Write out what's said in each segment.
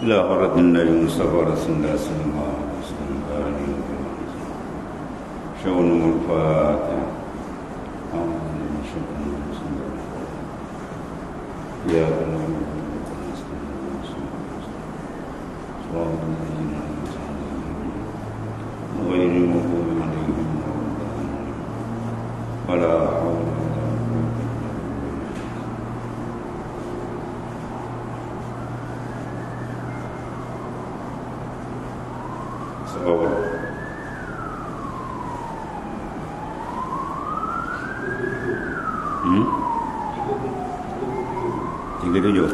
إلى حضرة النبي المصطفى رسول الله صلى الله عليه وسلم شؤون الفاتحة يا غير المغضوب عليهم ولا حول ولا قوة 37.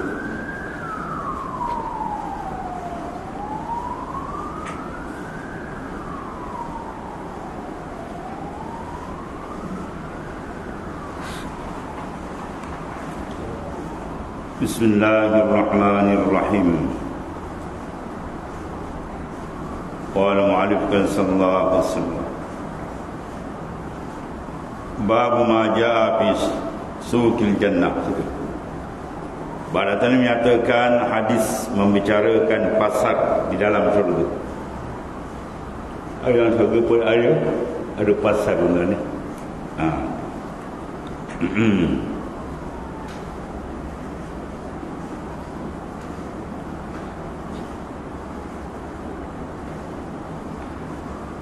Bismillahirrahmanirrahim. Qala mu'allif sallallahu alaihi wasallam bab ma jaa fi suqil jannah. Baratani menyatakan hadis membicarakan pasar di dalam syurga. Ada syurga pun ada pasar benda ni.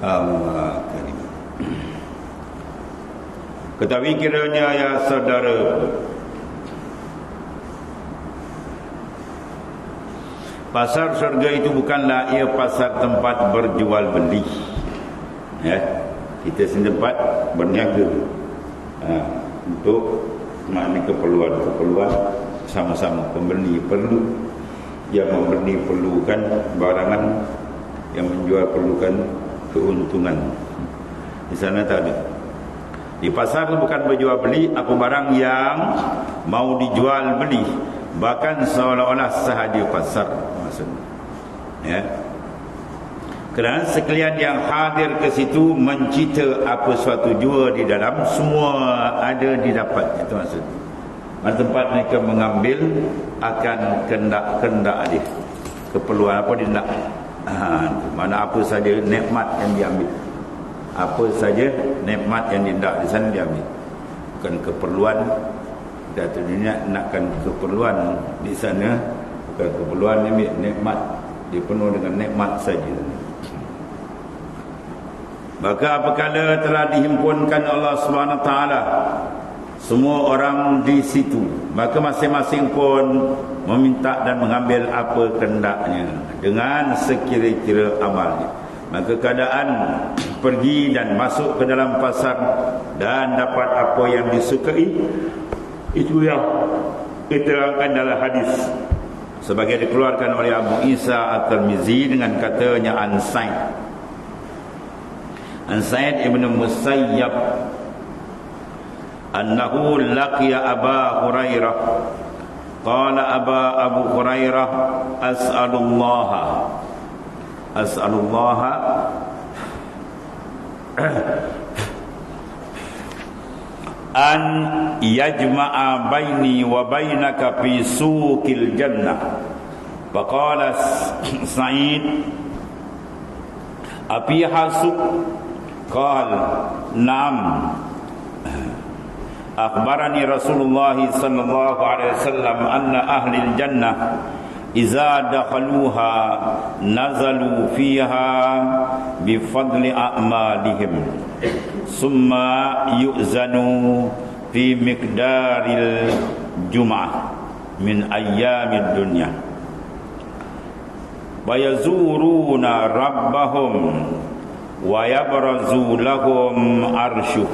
Allah karim. Ketahui kiranya ya saudara, pasar surga itu bukanlah ia pasar tempat berjual beli. Ya, kita setempat berniaga untuk makna keperluan sama-sama. Pembeli perlu, yang membeli perlukan barangan, yang menjual perlukan keuntungan. Di sana tak ada. Di pasar itu bukan berjual beli apa barang yang mau dijual beli, bahkan seolah-olah sahaja pasar maksudnya. Ya. Kerana sekalian yang hadir ke situ mencita apa suatu jua di dalam, semua ada didapat. Itu maksudnya. Mana tempat mereka mengambil akan kendak-kendak dia. Keperluan apa dia nak. Mana apa saja nikmat yang diambil, apa saja nikmat yang tidak di sana diambil. Bukan keperluan Datuk dunia nakkan keperluan di sana, bukan keperluan ambil nikmat, dia penuh dengan nikmat saja. Maka apabila telah dihimpunkan Allah SWT semua orang di situ, maka masing-masing pun meminta dan mengambil apa kehendaknya dengan sekira-kira amalnya. Maka keadaan pergi dan masuk ke dalam pasar dan dapat apa yang disukai, itu yang diterangkan dalam hadis sebagai dikeluarkan oleh Abu Isa At-Tirmizi dengan katanya An Sa'id ibn Musayyab annahu laqiya Aba Hurairah qala Abu Hurairah as'alullaha an yajma'a baini wa bainaka fi suqil jannah. Faqala Sa'id afiha suq? Qala na'am. Akhbarani Rasulullah sallallahu alaihi wasallam anna ahli al-jannah idza dakhaluha nazalu fiha bi fadli a'malihim summa yu'zanu fi miqdaril jum'ah min ayyamid dunya wa yazuruna rabbahum wa yabrazu lahum arshuh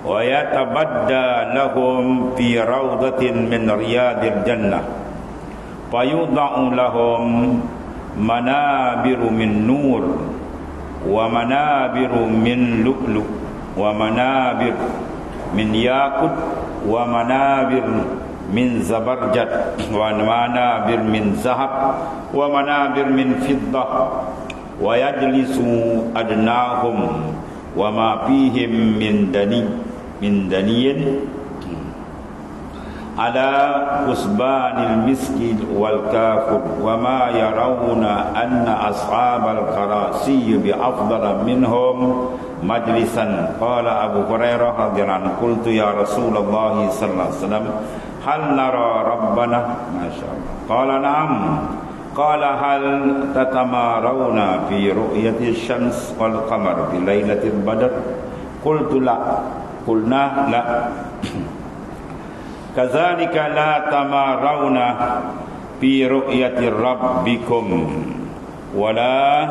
wa yatabadda lahum fi rawdatin min riyadil jannah fayudha'u lahum manabiru min nur wa manabiru min lu'lu' wa manabir min yakut wa manabir min zabarjad wa manabir min zahab wa manabir min fiddah wa yajlisu adnahum wa ma fihim min daniyin ala usbanil miskin wal kafur wa ma yarawna anna ashabal qarasi bi afdala minhum majlisan. Qala Abu Hurairah radhiyallahu anhu, qultu ya Rasulullah sallallahu alaihi wasallam, hal nara rabbana? Masyaallah. Qala na'am. Qala hal tatamarawna fi ru'yati syams wal qamar fi lailatul badr? Qultu la. Qulna la. Kadzalika la tamarawna fi ru'yati rabbikum wala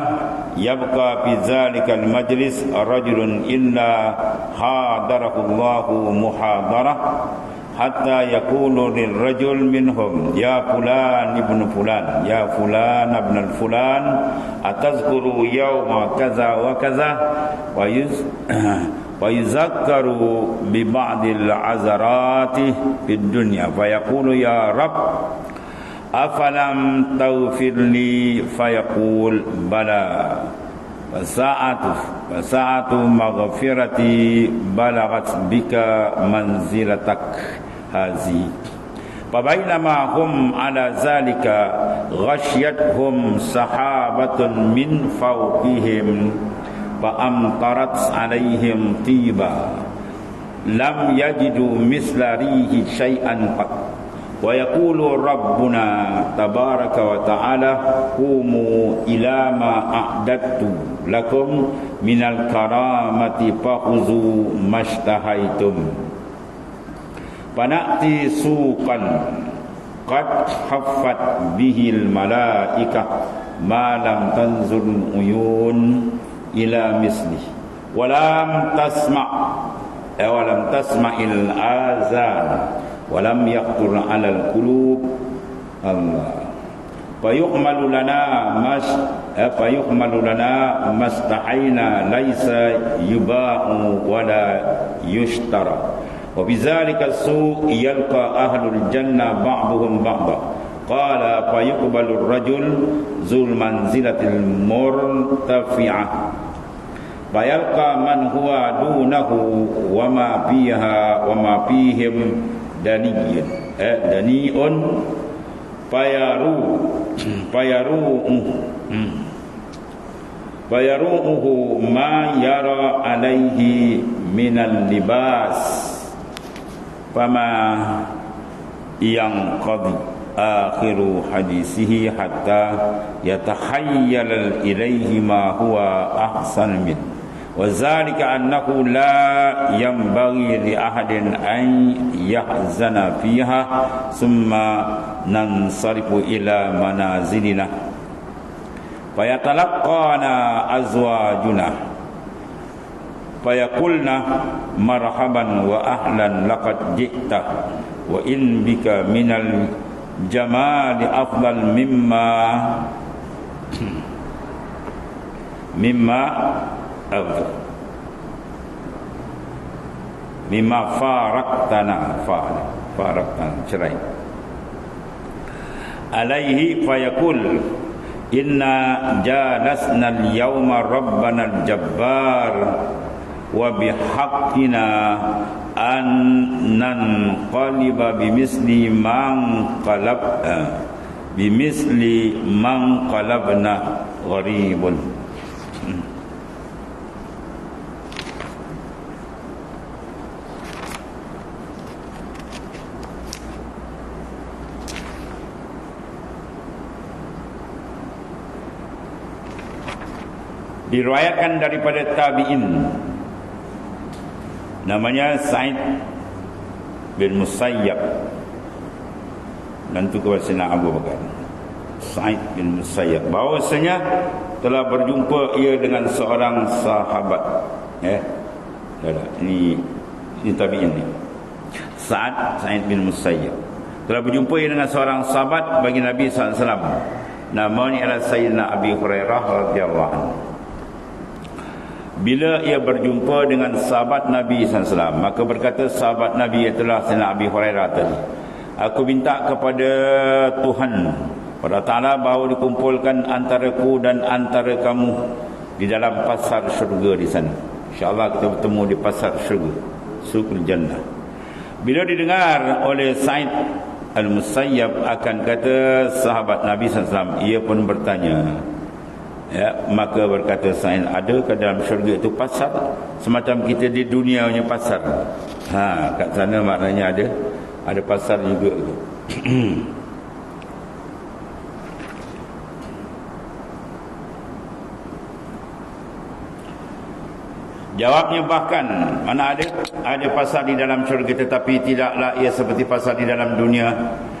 yabqa fi dzalikal majlis rajulun illa hadarahu Allahu muhadarah hatta yaqulu lil rajul minhum ya fulan ibn fulan ya fulan ibn fulan atazkuru yawma kaza wa kaza wa yuzakkaru bi ba'dil azarati fid dunya fa yaqulu ya rab afalam taghfirli fayaqul bala fasa'atu maghfirati balagat bika manzilatak hazi. Fabainama hum ala zalika ghasyathum sahabatun min fawqihim فأمطرت عليهم طيبا لم يجدوا مثل ريح شيئا قط ويقول ربنا تبارك وتعالى قوموا إلى ما أعددت لكم من الكرامة فخذوا ما اشتهيتم فنأتي سوقا قد حفت به الملائكة ما لم تنزل العيون ila misli walam tasma'il azan walam yaqtur 'alal qulub Allah fayuhmalu lana mastahayna laisa yuba'u wala yushtara wa bidzalika su yalqa ahlul jannah ba'dhum ba'dha qala fayuqbalu ar-rajul zul manzilatil murtafi'ah bayalqa man huwa dunahu wa ma fiha wa ma fihim dani'un fayaruhu ma yara alaihi minal libas fama yang qadi akhiru hadisihi hatta yatahayyal ilaihi ma huwa ahsan min wa zalika annahu la yanbaghi li ahadin an yahzana fiha summa nansarifu ila manazilina fayatalaqqana azwajuna fayaqulna marhaban wa ahlan laqad ji'ta wa in bika minal jamali afdal mimma faraktana cerai alaihi fayaqul inna jalasna al-yawma rabbana al-jabbar wa bihaqqina an nanqaliba bimisli man qalabna gharibun. Diriwayatkan daripada tabi'in namanya Sa'id bin Musayyab dan tu kepada Sayyidina Abu Bakar. Sa'id bin Musayyab bahawasanya telah berjumpa ia dengan seorang sahabat. Ini tabi'in ni. Sa'id bin Musayyab telah berjumpa ia dengan seorang sahabat bagi Nabi SAW. Namanya adalah Sayyidina Abi Hurairah radhiyallahu anhu. Bila ia berjumpa dengan sahabat Nabi SAW, maka berkata sahabat Nabi itulah Sayyidina Abi Hurairah tadi, aku minta kepada Tuhan pada Ta'ala bahawa dikumpulkan antaraku dan antara kamu di dalam pasar syurga di sana. InsyaAllah kita bertemu di pasar syurga, Suqul Jannah. Bila didengar oleh Sa'id Al-Musayyab akan kata sahabat Nabi SAW, ia pun bertanya, ya, maka berkata Sa'id, adakah dalam syurga itu pasar semacam kita di dunia punya pasar? Kat sana maknanya ada pasar juga. Jawabnya bahkan mana ada pasar di dalam syurga, tetapi tidaklah ia seperti pasar di dalam dunia.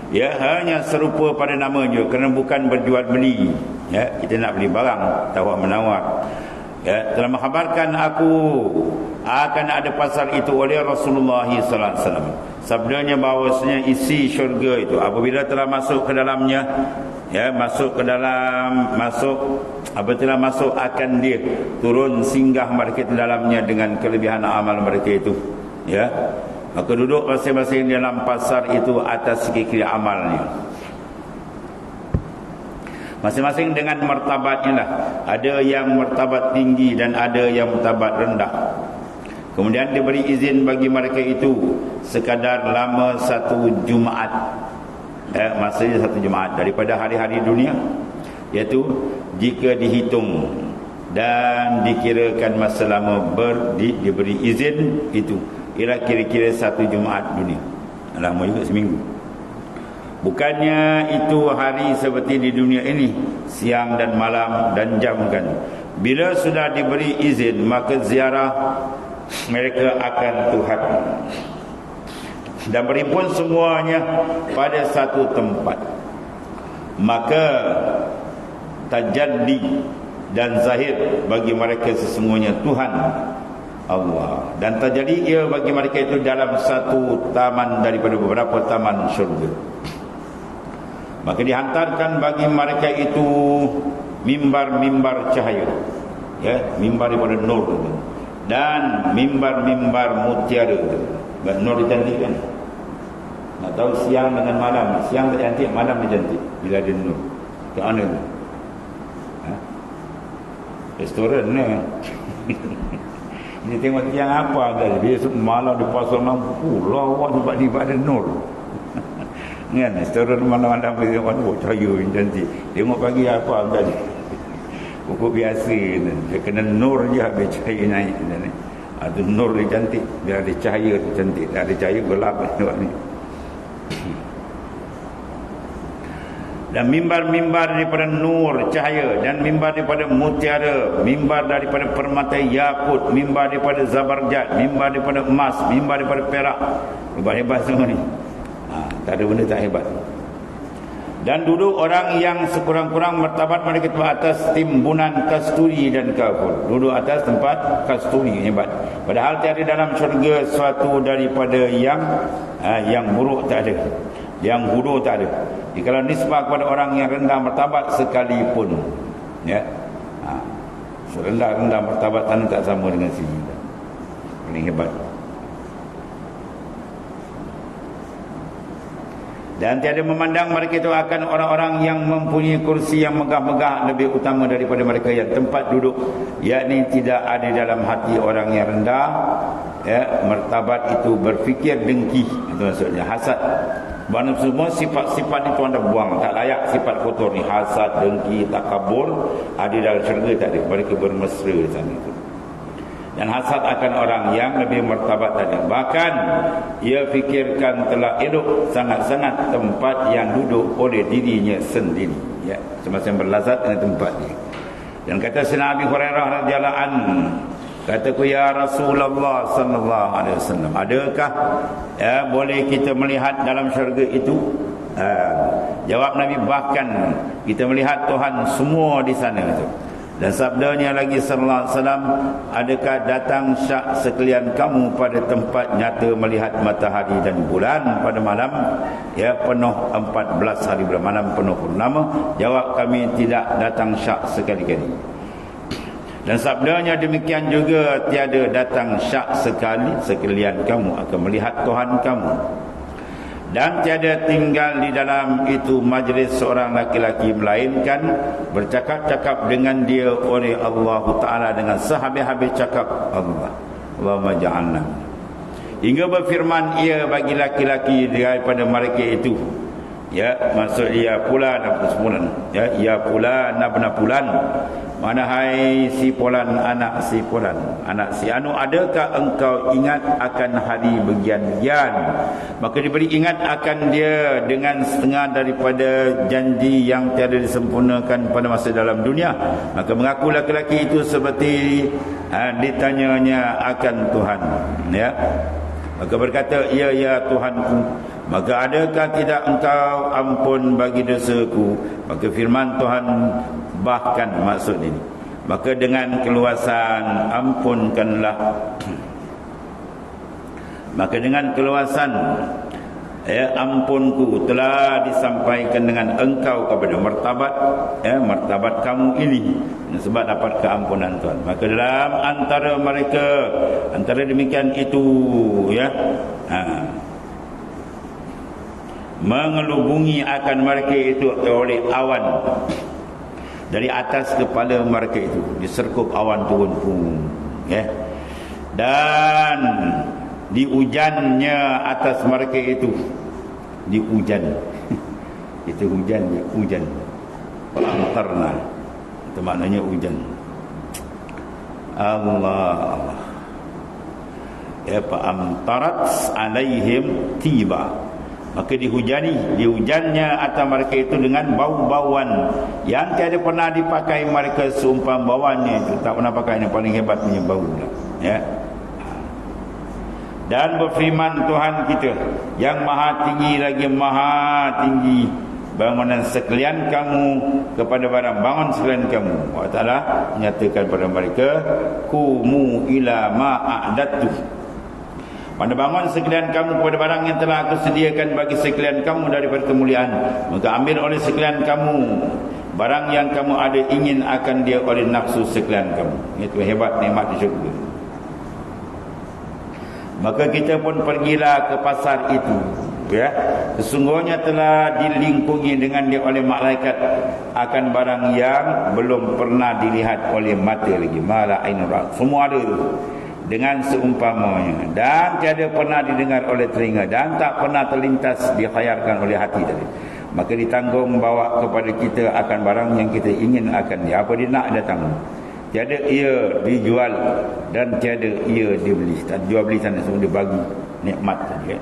Ya, hanya serupa pada namanya kerana bukan berjual beli. Ya, kita nak beli barang, tawar menawar. Ya, telah mengkhabarkan aku akan ada pasar itu oleh Rasulullah sallallahu alaihi wasallam. Sabdanya bahawasanya isi syurga itu apabila telah masuk ke dalamnya, ya, apabila masuk akan dia turun singgah mereka di dalamnya dengan kelebihan amal mereka itu, ya, maka duduk masing-masing dalam pasar itu atas kiri amalnya, masing-masing dengan martabatnya lah. Ada yang martabat tinggi dan ada yang martabat rendah. Kemudian diberi izin bagi mereka itu sekadar lama satu Jumaat, masanya satu Jumaat daripada hari-hari dunia, iaitu jika dihitung dan dikirakan masa lama diberi izin itu ialah kira-kira satu Jumaat dunia. Lama juga, seminggu. Bukannya itu hari seperti di dunia ini, siang dan malam dan jam kan. Bila sudah diberi izin, maka ziarah mereka akan Tuhan dan berhimpun semuanya pada satu tempat. Maka tajalli dan zahir bagi mereka sesungguhnya Tuhan Allah, dan tajalli ia bagi mereka itu dalam satu taman daripada beberapa taman syurga. Maka dihantarkan bagi mereka itu mimbar-mimbar cahaya, ya, mimbar daripada nur dan mimbar-mimbar mutiara. Nur cantik kan? Nak tahu siang dengan malam, siang tak cantik, malam dia cantik bila ada nur. Ke mana tu? Restoran ni. Dia tengok siang apa kan? Biasa malam di pasar lampu, lawa sebab ni ada nur. Kan? Restoran malam-malam dia tengok, oh, cahaya yang cantik. Tengok pagi apa kan? Pokok biasa ni. Dia kena nur je habis cahaya naik. Ada nur dia cantik, dia ada cahaya tu cantik. Dia ada cahaya gelap ni. Dan mimbar-mimbar daripada nur cahaya, dan mimbar daripada mutiara, mimbar daripada permata yakut, mimbar daripada zabarjad, mimbar daripada emas, mimbar daripada perak. Hebat-hebat semua ni. Tak ada benda tak hebat. Dan duduk orang yang sekurang-kurang martabat mereka itu atas timbunan kasturi dan kafur. Duduk atas tempat kasturi, hebat. Padahal tiada dalam syurga suatu daripada yang buruk tak ada, yang bodoh tak ada. Kalau nisbah kepada orang yang rendah martabat sekalipun, ya, rendah martabat sana tak sama dengan sini. Paling hebat. Dan tiada memandang mereka itu akan orang-orang yang mempunyai kursi yang megah-megah lebih utama daripada mereka yang tempat duduk, yakni tidak ada dalam hati orang yang rendah, ya, martabat itu berfikir dengki, itu maksudnya hasad. Mana semua sifat-sifat itu anda buang, tak layak sifat kotor ni, hasad, dengki, takabur, ada dalam syurga tak ada. Mereka bermesra di sana itu. Dan hasad akan orang yang lebih martabat tadi. Bahkan ia fikirkan telah elok sangat-sangat tempat yang duduk oleh dirinya sendiri, ya, semacam berlazat dengan tempat dia. Dan kata Sayyidina Abi Hurairah radhiyallahu anhu, kataku, ya Rasulullah sallallahu alaihi wasallam, adakah boleh kita melihat dalam syurga itu? Jawab Nabi, bahkan kita melihat Tuhan semua di sana itu. Dan sabdanya lagi sallallahu alaihi wasallam, adakah datang syak sekalian kamu pada tempat nyata melihat matahari dan bulan pada malam, ya, penuh 14 hari bulan, malam penuh purnama? Jawab kami, tidak datang syak sekali-kali. Dan sabdanya demikian juga, tiada datang syak sekalian kamu akan melihat Tuhan kamu. Dan tiada tinggal di dalam itu majlis seorang laki-laki, melainkan bercakap-cakap dengan dia oleh Allah Ta'ala dengan sehabis-habis cakap Allah. Allahumma ja'alna. hingga berfirman ia bagi laki-laki daripada mereka itu, ya, maksud ia Fulan apa semulan, ya, ia Fulan nabna Fulan, mana hai si Fulan anak si Fulan anak si anu, adakah engkau ingat akan hari bagian-bagian? Maka diberi ingat akan dia dengan setengah daripada janji yang tiada disempurnakan pada masa dalam dunia. Maka mengaku laki-laki itu seperti ditanyanya akan Tuhan, ya. Maka berkata, ya Tuhanku, maka adakah tidak engkau ampun bagi dosaku? Maka firman Tuhan, bahkan maksud ini, maka dengan keluasan ampunkanlah, maka dengan keluasan ampunku telah disampaikan dengan engkau kepada martabat, martabat kamu ini, sebab dapat keampunan Tuhan. Maka dalam antara mereka, antara demikian itu, ya, mengelubungi akan mereka itu oleh awan dari atas kepala mereka itu, diserkup awan turun pun, ya, dan diujannya atas mereka itu, diujan itu hujan, hujan, amtarna itu maknanya hujan. Allah, ya, amtarat alaihim tiba, maka dihujannya atas mereka itu dengan bau-bauan yang tiada pernah dipakai mereka seumpama bauannya itu. Tak pernah pakai, yang paling hebat punya bau, ya. Dan berfirman Tuhan kita yang maha tinggi lagi maha tinggi, bangunan sekalian kamu kepada barang bangun sekalian kamu. Allah Ta'ala menyatakan pada mereka, kumu ila ma'adatu, pada bangun sekalian kamu kepada barang yang telah aku sediakan bagi sekalian kamu daripada kemuliaan. Maka ambil oleh sekalian kamu barang yang kamu ada ingin akan dia oleh nafsu sekalian kamu. Itu hebat nikmat di syurga. Maka kita pun pergilah ke pasar itu, ya. Sesungguhnya telah dilingkungi dengan dia oleh malaikat akan barang yang belum pernah dilihat oleh mata lagi, mala ainur ra'at, semua ada dengan seumpamanya, dan tiada pernah didengar oleh telinga, dan tak pernah terlintas dikhayalkan oleh hati tadi. Maka ditanggung bawa kepada kita akan barang yang kita ingin akan dia, apa dia nak datang. Tiada ia dijual dan tiada ia dibeli. Tak jual beli sana, semua dia bagi nikmat saja.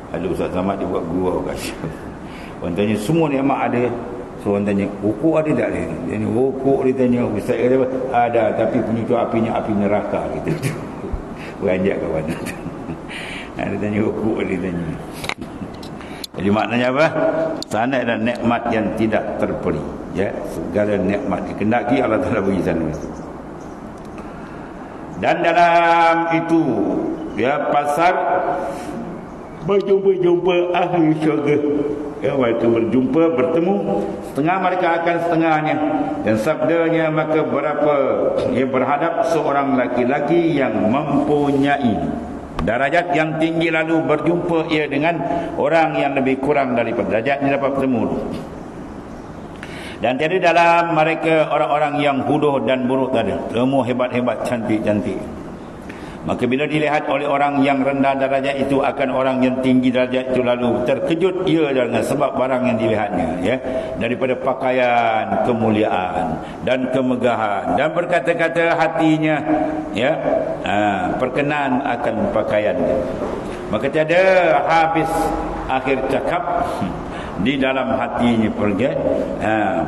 Ada Ustaz Samad dia buat gurau kat situ. Orang tanya semua nikmat ada. So orang tanya rokok ada tak dia? Dia ni rokok, dia tanya Ustaz kata apa? Ada, tapi penyusup apinya api neraka gitu. Beranjak kawan. Dia tanya rokok, dia tanya. Jadi maknanya apa? Sana ada nikmat yang tidak terperi, ya, segala nikmat dikendaki Allah Taala bagi sana. Dan dalam itu, ya, pasar berjumpa ahli syurga, ya, waktu bertemu, setengah mereka akan setengahnya, dan sabdanya, maka berapa ia berhadap seorang laki-laki yang mempunyai darajat yang tinggi, lalu berjumpa ia dengan orang yang lebih kurang daripada darajatnya, dapat bertemu. Dan tiada dalam mereka orang-orang yang bodoh dan buruk tadi, semua hebat-hebat, cantik-cantik. Maka bila dilihat oleh orang yang rendah darajat itu akan orang yang tinggi darajat itu, lalu terkejut ia dengan sebab barang yang dilihatnya, ya, daripada pakaian kemuliaan dan kemegahan, dan berkata-kata hatinya, ya, perkenan akan pakaiannya. Maka tiada habis akhir cakap di dalam hatinya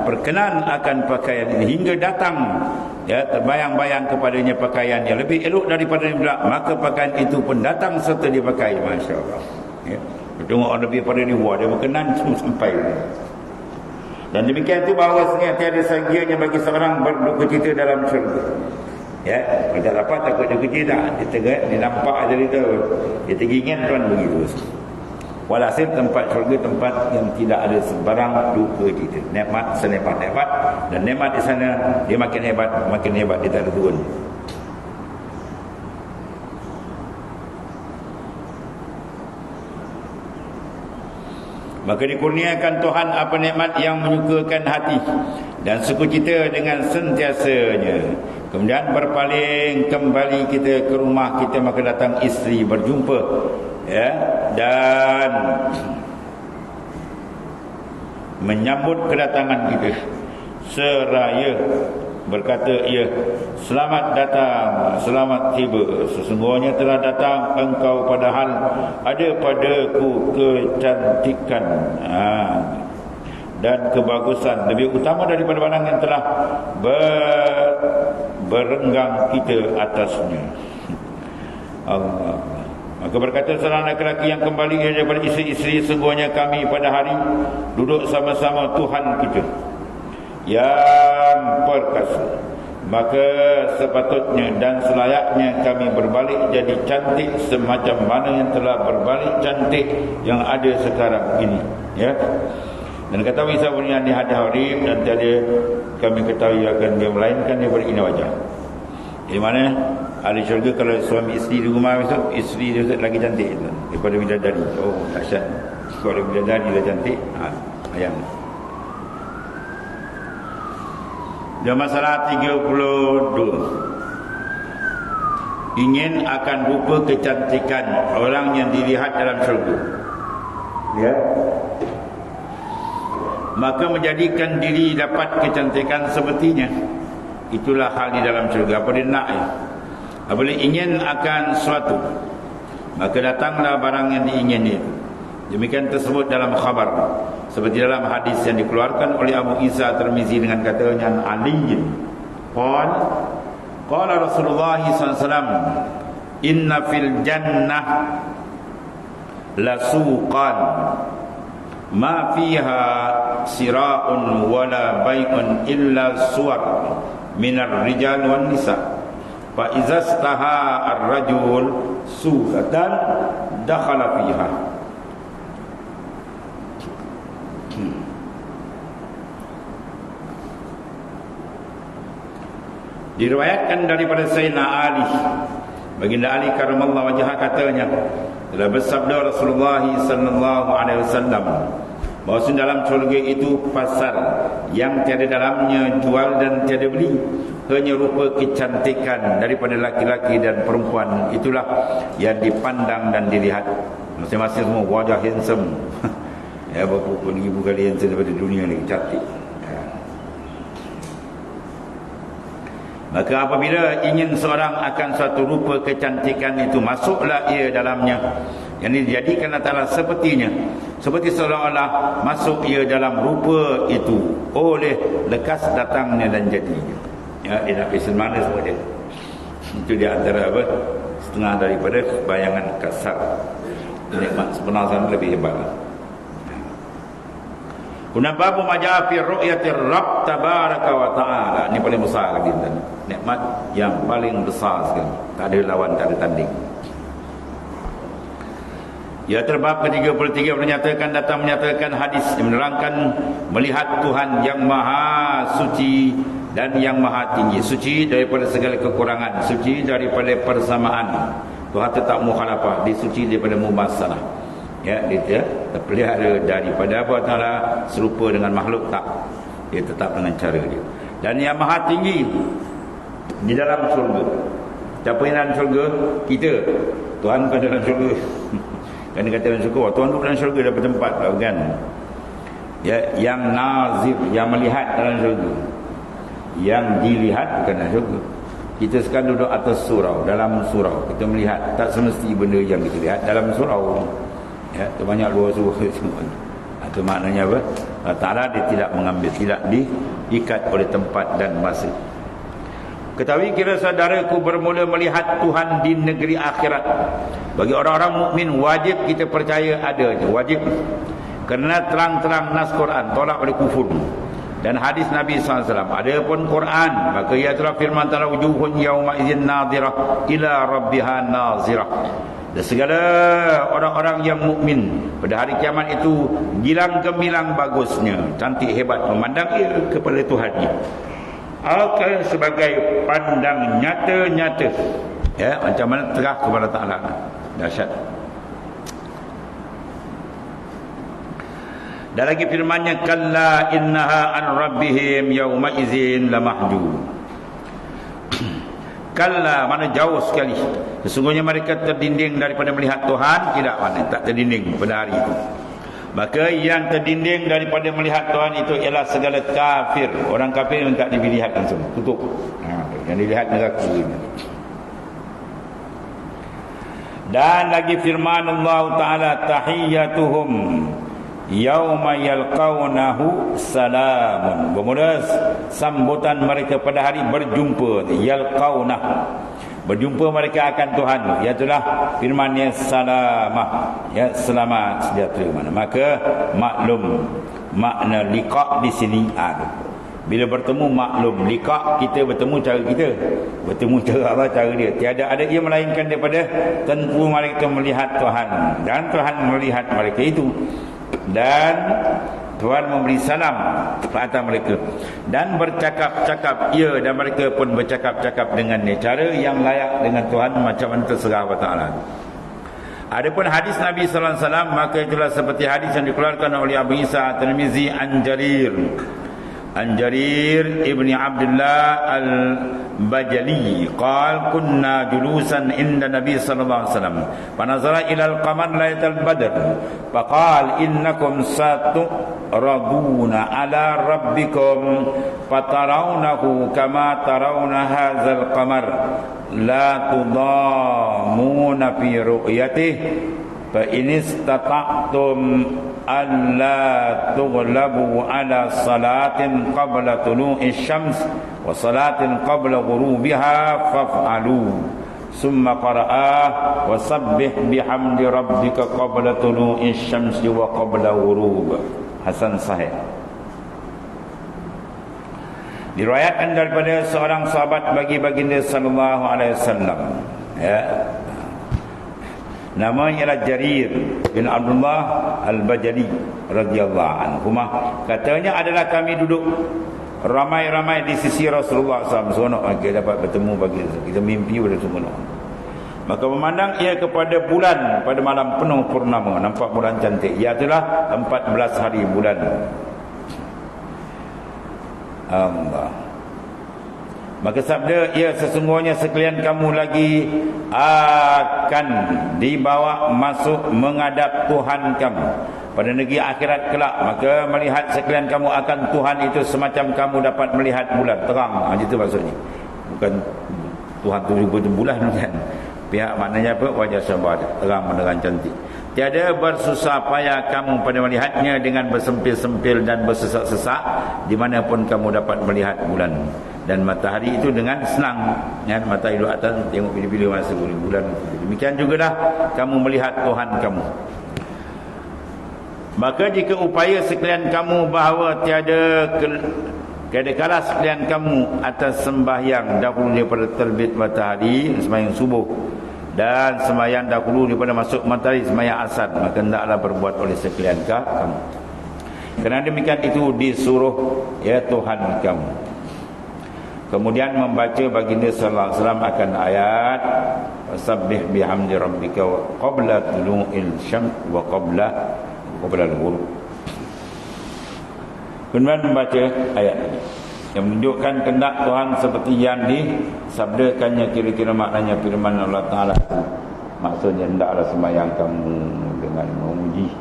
perkenan akan pakaian ini, hingga datang, ya, terbayang-bayang kepadanya pakaian yang lebih elok daripada ini pula, maka pakaian itu pun datang serta dipakai. Masya Allah, ya. Tengok orang lebih pada ni, wah, dia berkenan semua sampai. Dan demikian itu bahawasanya tiada sagianya bagi seorang berduka cita dalam syurga, ya. Kalau tak dapat takut duka cita, dia nampak aja dia tahu, dia teringin tuan begitu. Walhasil tempat syurga tempat yang tidak ada sebarang duka cita, nikmat selepas nikmat, dan nikmat di sana dia makin hebat dia tak ada turun. Maka dikurniakan Tuhan apa nikmat yang menyukakan hati dan sukacita dengan sentiasanya Kemudian berpaling kembali kita ke rumah kita, maka datang isteri berjumpa, ya, dan menyambut kedatangan kita seraya berkata, ya, selamat datang, selamat tiba, sesungguhnya telah datang engkau padahal ada padaku kecantikan dan kebagusan lebih utama daripada barang yang telah berenggang kita atasnya. Allah. Maka berkata seorang lelaki yang kembali daripada isteri-isteri, sungguhnya kami pada hari duduk sama-sama Tuhan kita yang perkasa, maka sepatutnya dan selayaknya kami berbalik jadi cantik semacam mana yang telah berbalik cantik yang ada sekarang ini, ya. Dan kata Isa bin Yahya hadis dan tiada kami ketahui akan dia melainkan daripada ini wajah. Di mana ahli syurga kalau suami isteri di rumah itu, isteri dia lagi cantik itu daripada bidadari. Oh, dahsyat. Kalau bidadari dah cantik, ayam. Dan masalah 32. Ingin akan rupa kecantikan orang yang dilihat dalam syurga. Ya. Maka menjadikan diri dapat kecantikan sepertinya. Itulah hal di dalam syurga. Apa dia nak, ya? Apabila ingin akan sesuatu, maka datanglah barang yang diingini. Demikian tersebut dalam khabar, seperti dalam hadis yang dikeluarkan oleh Abu Isa Tirmizi dengan katanya Ali qala Rasulullah SAW, inna fil jannah la suqan ma fiha sira'un wala bai'un illa suwar minar rijal wan nisa' fa iza staha ar-rajul suqatan dakhala fiha. Diriwayatkan daripada Sayyidina Ali, baginda Ali karamallahu wajhah, katanya telah bersabda Rasulullah sallallahu alaihi wasallam bahawa dalam syurga itu pasar yang tiada dalamnya jual dan tiada beli, hanya rupa kecantikan daripada laki-laki dan perempuan itulah yang dipandang dan dilihat. Masing-masing semua wajah handsome. Ya, berapa ribu kali handsome daripada dunia ni, cantik. Maka apabila ingin seorang akan suatu rupa kecantikan itu, masuklah ia dalamnya, yang dijadikan antara sepertinya, seperti seolah-olah masuk ia dalam rupa itu oleh lekas datangnya dan jadinya. Ya, dia nak pesan mana semua dia. Itu dia antara apa? Setengah daripada bayangan kasar. Nikmat sebenar lebih hebat. Kunababu majaa fi ru'yatir Rabb tabaraka wa ta'ala. Ini paling besar lagi tadi. Nikmat yang paling besar sekali. Tak ada lawan, tak ada tanding. Ya, terbab ke-33 menyatakan hadis yang menerangkan melihat Tuhan yang maha suci dan yang maha tinggi. Suci daripada segala kekurangan, suci daripada persamaan. Tuhan tetap mukhalafah, dia suci daripada mumasalah. Ya, dia terpelihara daripada apa Ta'ala serupa dengan makhluk, tak. Dia tetap dengan cara dia. Dan yang maha tinggi di dalam syurga. Siapa yang dalam syurga? Kita. Tuhan bukan dalam syurga. Kan dia kata dalam syurga, Tuhan duduk dalam syurga dapat tempat, kan? Ya, yang nazir, yang melihat dalam syurga. Yang dilihat bukan dalam syurga. Kita sekarang duduk atas surau, dalam surau. Kita melihat, tak semesti benda yang kita lihat dalam surau. Ya, banyak luar surau semua. Itu maknanya apa? Allah Ta'ala dia tidak mengambil, tidak diikat oleh tempat dan masa. Ketahui kira saudaraku, bermula melihat Tuhan di negeri akhirat. Bagi orang-orang mukmin wajib kita percaya adanya, wajib. Kerana terang-terang nas Quran tolak oleh kufur dan hadis Nabi SAW. Adapun Quran, maka ia telah firman ta'ala, wujuhun yawma idzin nadhirah ila rabbiha nazirah. Dan segala orang-orang yang mukmin pada hari kiamat itu gilang gemilang bagusnya, cantik hebat, memandang ia kepada Tuhannya. Akan sebagai pandang nyata-nyata. Ya, macam mana terah kepada Ta'ala. Dahsyat. Dan lagi firman-Nya, kalla innaha an rabbihim yawma idzin lamahjub. Kalla, mana jauh sekali. Sesungguhnya mereka terdinding daripada melihat Tuhan. Tidak, mana tak terdinding pada hari itu. Maka yang terdinding daripada melihat Tuhan itu ialah segala kafir. Orang kafir yang tak dilihat langsung, tutup. Yang dilihat neraka ini. Dan lagi firman Allah Ta'ala, tahiyyatuhum yauma yalqaunahu salamun. Bermula sambutan mereka pada hari berjumpa, yalqaunah, berjumpa mereka akan Tuhan, iaitulah firman-Nya salamah, ya, selamat sejahtera. Maka maklum makna liqa di sini ada. Bila bertemu maklum, liqa kita bertemu cara kita, bertemu cara Allah, cara dia. Tiada ada ia melainkan daripada tentu mereka melihat Tuhan dan Tuhan melihat mereka itu, dan Tuhan memberi salam ke atas mereka dan bercakap-cakap ia, dan mereka pun bercakap-cakap dengannya, cara yang layak dengan Tuhan macam mana terserah Allah Ta'ala. Adapun hadis Nabi sallallahu alaihi wasallam, maka itulah seperti hadis yang dikeluarkan oleh Abu Isa At-Tirmizi an Jarir ibni Abdullah al-Bajali qal kunna julusan inda Nabi sallallahu alaihi wasallam fanazara ila al-qamar lailatul badr faqal innakum saturaduna ala rabbikum fatarawnahu kama tarawna hadzal qamar la tudamuna fi ru'yatihi fa in istata'tum alla tughlabu ala salatin qabla tulu'i syams wa salatin qabla ghurubiha faf'alu. Summa qara'a wa sabbih bihamdi rabbika qabla tulu'i syamsi wa qabla ghurub. Hasan sahih. Diriwayatkan daripada seorang sahabat bagi baginda sallallahu alaihi wasallam, ya, namanya ialah Jarir bin Abdullah al-Bajali radhiyallahu anhu. Katanya adalah kami duduk ramai-ramai di sisi Rasulullah SAW. Seronok kita dapat bertemu, bagi kita mimpi pada seronok. Maka memandang ia kepada bulan pada malam penuh purnama, nampak bulan cantik. Iaitulah 14 hari bulan. Allah. Maka sabda ia, sesungguhnya sekalian kamu lagi akan dibawa masuk menghadap Tuhan kamu pada negeri akhirat kelak. Maka melihat sekalian kamu akan Tuhan itu semacam kamu dapat melihat bulan terang. Itu maksudnya. Bukan Tuhan tu juga bulan kan. Pihak maknanya apa? Wajah sabar, terang menerang cantik. Tiada bersusah payah kamu pada melihatnya dengan bersempil-sempil dan bersesak-sesak di mana pun kamu dapat melihat bulan dan matahari itu dengan senang, ya, matahari di atas tengok bila-bila masa bulan. Demikian jugalah kamu melihat Tuhan kamu. Maka jika upaya sekalian kamu bahawa tiada kala sekalian kamu atas sembahyang dahulu daripada terbit matahari, sembahyang subuh, dan sembahyang dahulu daripada masuk matahari, sembahyang asar, maka hendaklah berbuat oleh sekalian kamu. Kerana demikian itu disuruh, ya, Tuhan kamu. Kemudian membaca baginda sallallahu alaihi wasallam akan ayat wasabbih bihamdi rabbika qabla tulu'il syams wa qabla al-ghurub. Kemudian membaca ayat ini yang menunjukkan kehendak Tuhan seperti yang disabdakannya, kira-kira maknanya firman Allah Ta'ala. Maksudnya hendaklah sembahyang kamu dengan memuji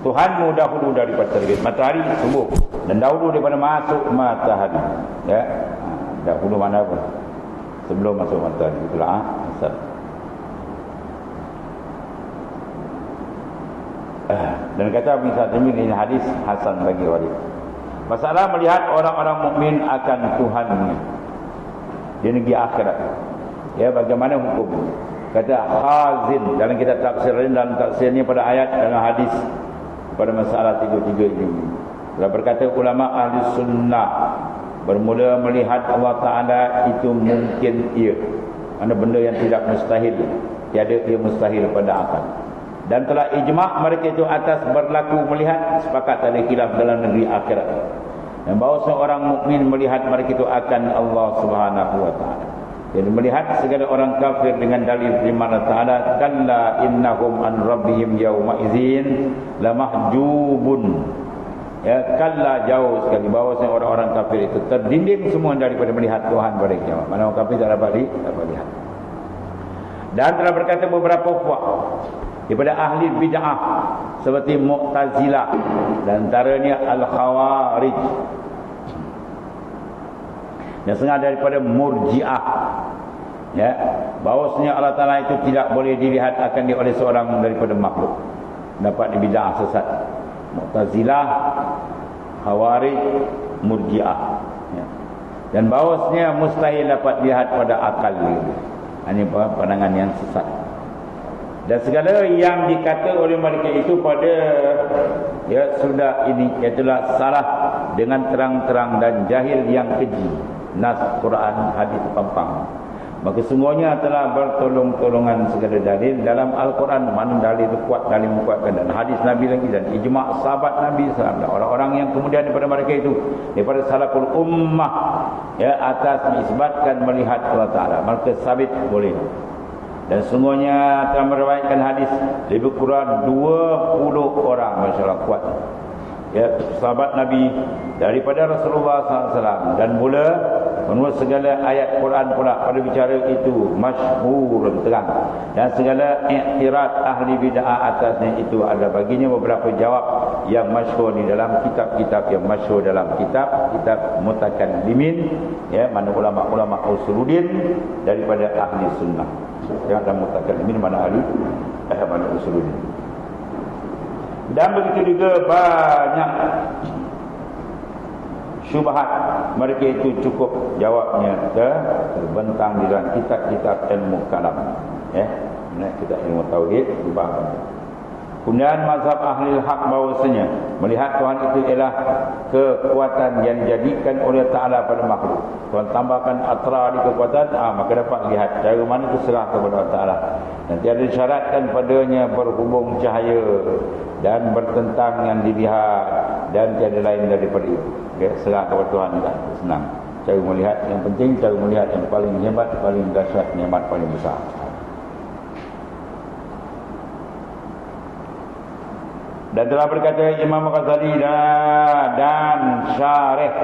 Tuhanmu dahulu daripada terbit matahari subuh dan dahulu daripada masuk matahari, ya. Dahulu mana pun sebelum masuk matahari, itulah asar. Dan kata Abu Isa At-Tirmizi, ini hadis hasan bagi waris. Masalah melihat orang-orang mukmin akan Tuhannya di negeri akhirat, ya, bagaimana hukum? Kata Khazin dalam kitab tafsir lain, dalam tafsirnya pada ayat dalam hadis pada masalah 33 ini. Telah berkata ulama ahli sunnah, bermula melihat Allah Ta'ala itu mungkin ia, mana benda yang tidak mustahil, tiada ia mustahil pada akal. Dan telah ijma' mereka itu atas berlaku melihat, sepakat tak ada khilaf dalam negeri akhirat, dan bahawa seorang mukmin melihat mereka itu akan Allah Subhanahu wa Ta'ala. Jadi melihat segala orang kafir dengan dalil firman Allah Ta'ala, kalla innahum an rabbihim yawma idzin lamahjubun. Ya, kalla jauh sekali bahawasanya orang-orang kafir itu terdinding semua daripada melihat Tuhan pada kiamat. Mana orang kafir tak dapat lihat. Dan telah berkata beberapa puak daripada ahli bid'ah seperti Mu'tazilah dan antaranya Al-Khawarij dan setengah daripada Murji'ah, ya, bahawasanya Allah Ta'ala itu tidak boleh dilihat akan oleh seorang daripada makhluk. Dapat di bid'ah sesat Mu'tazilah, Khawarij, Murji'ah, ya. Dan bahawasanya mustahil dapat dilihat pada akal itu. Ini pandangan yang sesat. Dan segala yang dikata oleh mereka itu pada sudah ini ialah salah dengan terang-terang dan jahil yang keji. Nas Quran, hadis pampang. Maka semuanya telah bertolong-tolongan segala dalil dalam Al-Quran. Mana dalil itu kuat, dalil menguatkan, dan hadis Nabi lagi, dan ijma' sahabat Nabi SAW, dan orang-orang yang kemudian daripada mereka itu, daripada salaful ummah, ya, atas diisbatkan melihat Allah Ta'ala, maka sabit boleh. Dan semuanya telah meriwayatkan hadis lebih kurang 20 orang, Masya Allah, kuat, ya, sahabat Nabi daripada Rasulullah SAW. Dan mula menurut segala ayat Quran pula pada bicara itu masyhur terang, dan segala iktirad ahli bid'ah atasnya itu ada baginya beberapa jawab yang masyhur di dalam kitab-kitab yang masyhur dalam kitab mutakallimin, ya, mana ulama-ulama usuluddin daripada ahli sunnah. Yang dalam mutakallimin mana ahli mana usuluddin. Dan begitu juga banyak syubhat mereka itu cukup jawabnya terbentang di dalam kitab-kitab ilmu kalam, ya, kitab ilmu tauhid dibahas. Kemudian mazhab ahli haq bahawasanya melihat Tuhan itu ialah kekuatan yang dijadikan oleh Ta'ala pada makhluk. Tuhan tambahkan atra di kekuatan, maka dapat lihat. Cara mana itu serah kepada Allah Ta'ala. Dan tiada disyaratkan padanya berhubung cahaya dan bertentang yang dilihat, dan tiada lain daripada itu. Okay, serah kepada Tuhan juga. Senang. Cara melihat yang penting, cara melihat yang paling hebat, paling dahsyat, nikmat paling besar. Dan telah berkata Imam Ghazali dan syarih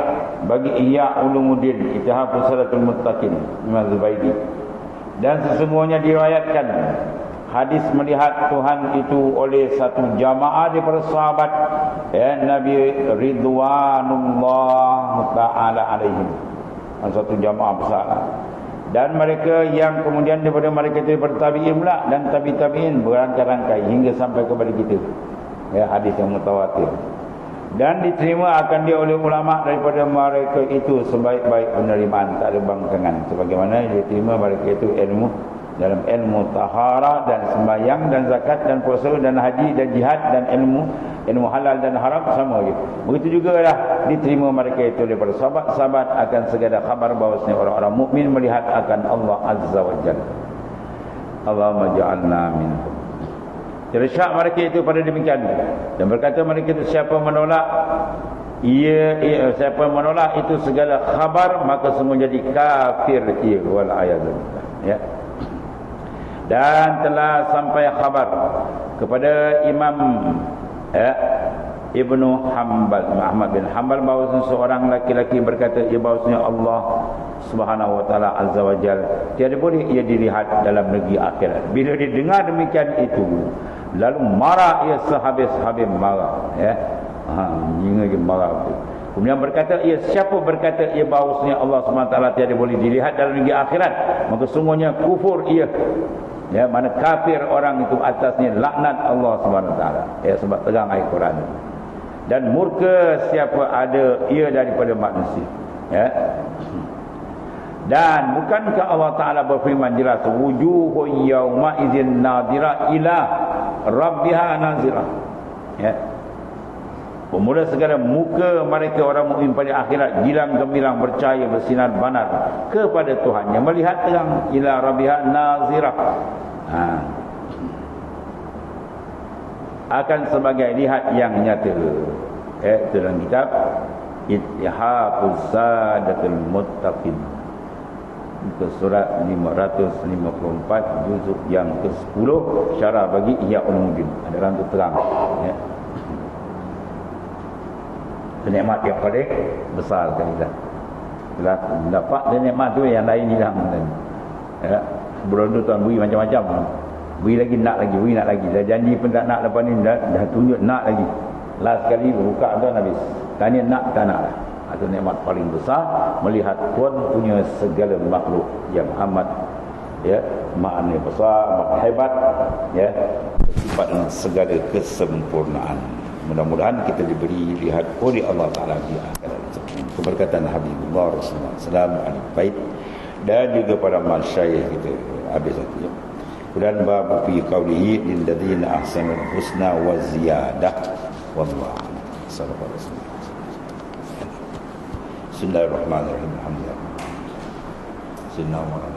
bagi Ihya Ulumuddin Ittihad Pusaratul Muttaqin Imam Zubaidi. Dan sesungguhnya diriwayatkan hadis melihat Tuhan itu oleh satu jamaah daripada sahabat, ya, Nabi Ridwanullah Ta'ala alaihim, satu jamaah besar. Dan mereka yang kemudian daripada mereka itu bertabi'in pula, dan tabi'in berangkai-rangkai hingga sampai kepada kita. Ya, hadis yang mutawatir. Dan diterima akan dia oleh ulama daripada mereka itu sebaik-baik penerimaan, tak ada bangkangan. Sebagaimana diterima mereka itu ilmu dalam ilmu taharah dan sembahyang dan zakat dan puasa dan haji dan jihad dan ilmu halal dan haram sama je. Begitu juga lah diterima mereka itu daripada sahabat-sahabat akan segala khabar bahawasanya orang-orang mukmin melihat akan Allah Azza wa Jalla. Allahumma ja'alna minhum. Jadi syak mereka itu pada demikian. Dan berkata mereka itu siapa menolak siapa menolak itu segala khabar, maka semua jadi kafir. Wal a'yadzubillah, ya. Dan telah sampai khabar kepada Imam Ibnu Hanbal, Ahmad bin Hanbal, bahawasanya seorang laki-laki berkata bahawasanya Allah Subhanahu wa taala Azza wa Jalla tiada boleh ia dilihat dalam negeri akhirat. Bila dia dengar demikian itu, lalu marah ia sehabis-habis marah, ya. Hingga dia marah itu. Kemudian berkata siapa berkata bahawasanya Allah Subhanahu wa taala tiada boleh dilihat dalam negeri akhirat, maka sungguhnya kufur ia. Ya, mana kafir orang itu atasnya laknat Allah Subhanahu wa taala. Ya, sebab terang ayat Quran. Dan murka siapa ada ia daripada manusia, ya. Dan bukankah Allah Ta'ala berfirman jelas, wujuhun yawma idzin nadira ila rabbiha nazira, ya. Bermula segala muka mereka orang mukmin pada akhirat gilang gemilang, bercahaya, bersinar banar kepada Tuhan yang melihat terang, ila rabbiha nazira, akan sebagai lihat yang nyata. Dalam kitab Ittihafuz Sadatul Muttaqin, ke surat 554 juzuk yang ke-10, syarah bagi Ihya Ulumuddin. Ada rantu terang, ya. nikmat yang paling besar sekali dah. Bila dapat nikmat tu yang lain hilang kan. Ya, sebelum tu tuan beri macam-macam. Beri lagi nak lagi. Dah janji pun tak nak, lepas ni dah tunjuk nak lagi. Last sekali buka tuan habis. Tanya nak tak nak lah. Itu nikmat paling besar melihat Tuhan punya segala makhluk yang amat makna besar, amat hebat, bersifat dengan segala kesempurnaan. Mudah-mudahan kita diberi lihat oleh Allah Ta'ala di akhirat. Keberkatan Habibullah Rasulullah SAW, ahli bait, dan juga para masyayikh kita. Habis satu ya. Dan bab fi qawlihi lil ladzina ahsanul husna wa ziyadah. Wallahu a'lam. Sallallahu alaihi wasallam. Bismillahirrahmanirrahim. Alhamdulillah. Subhanallah.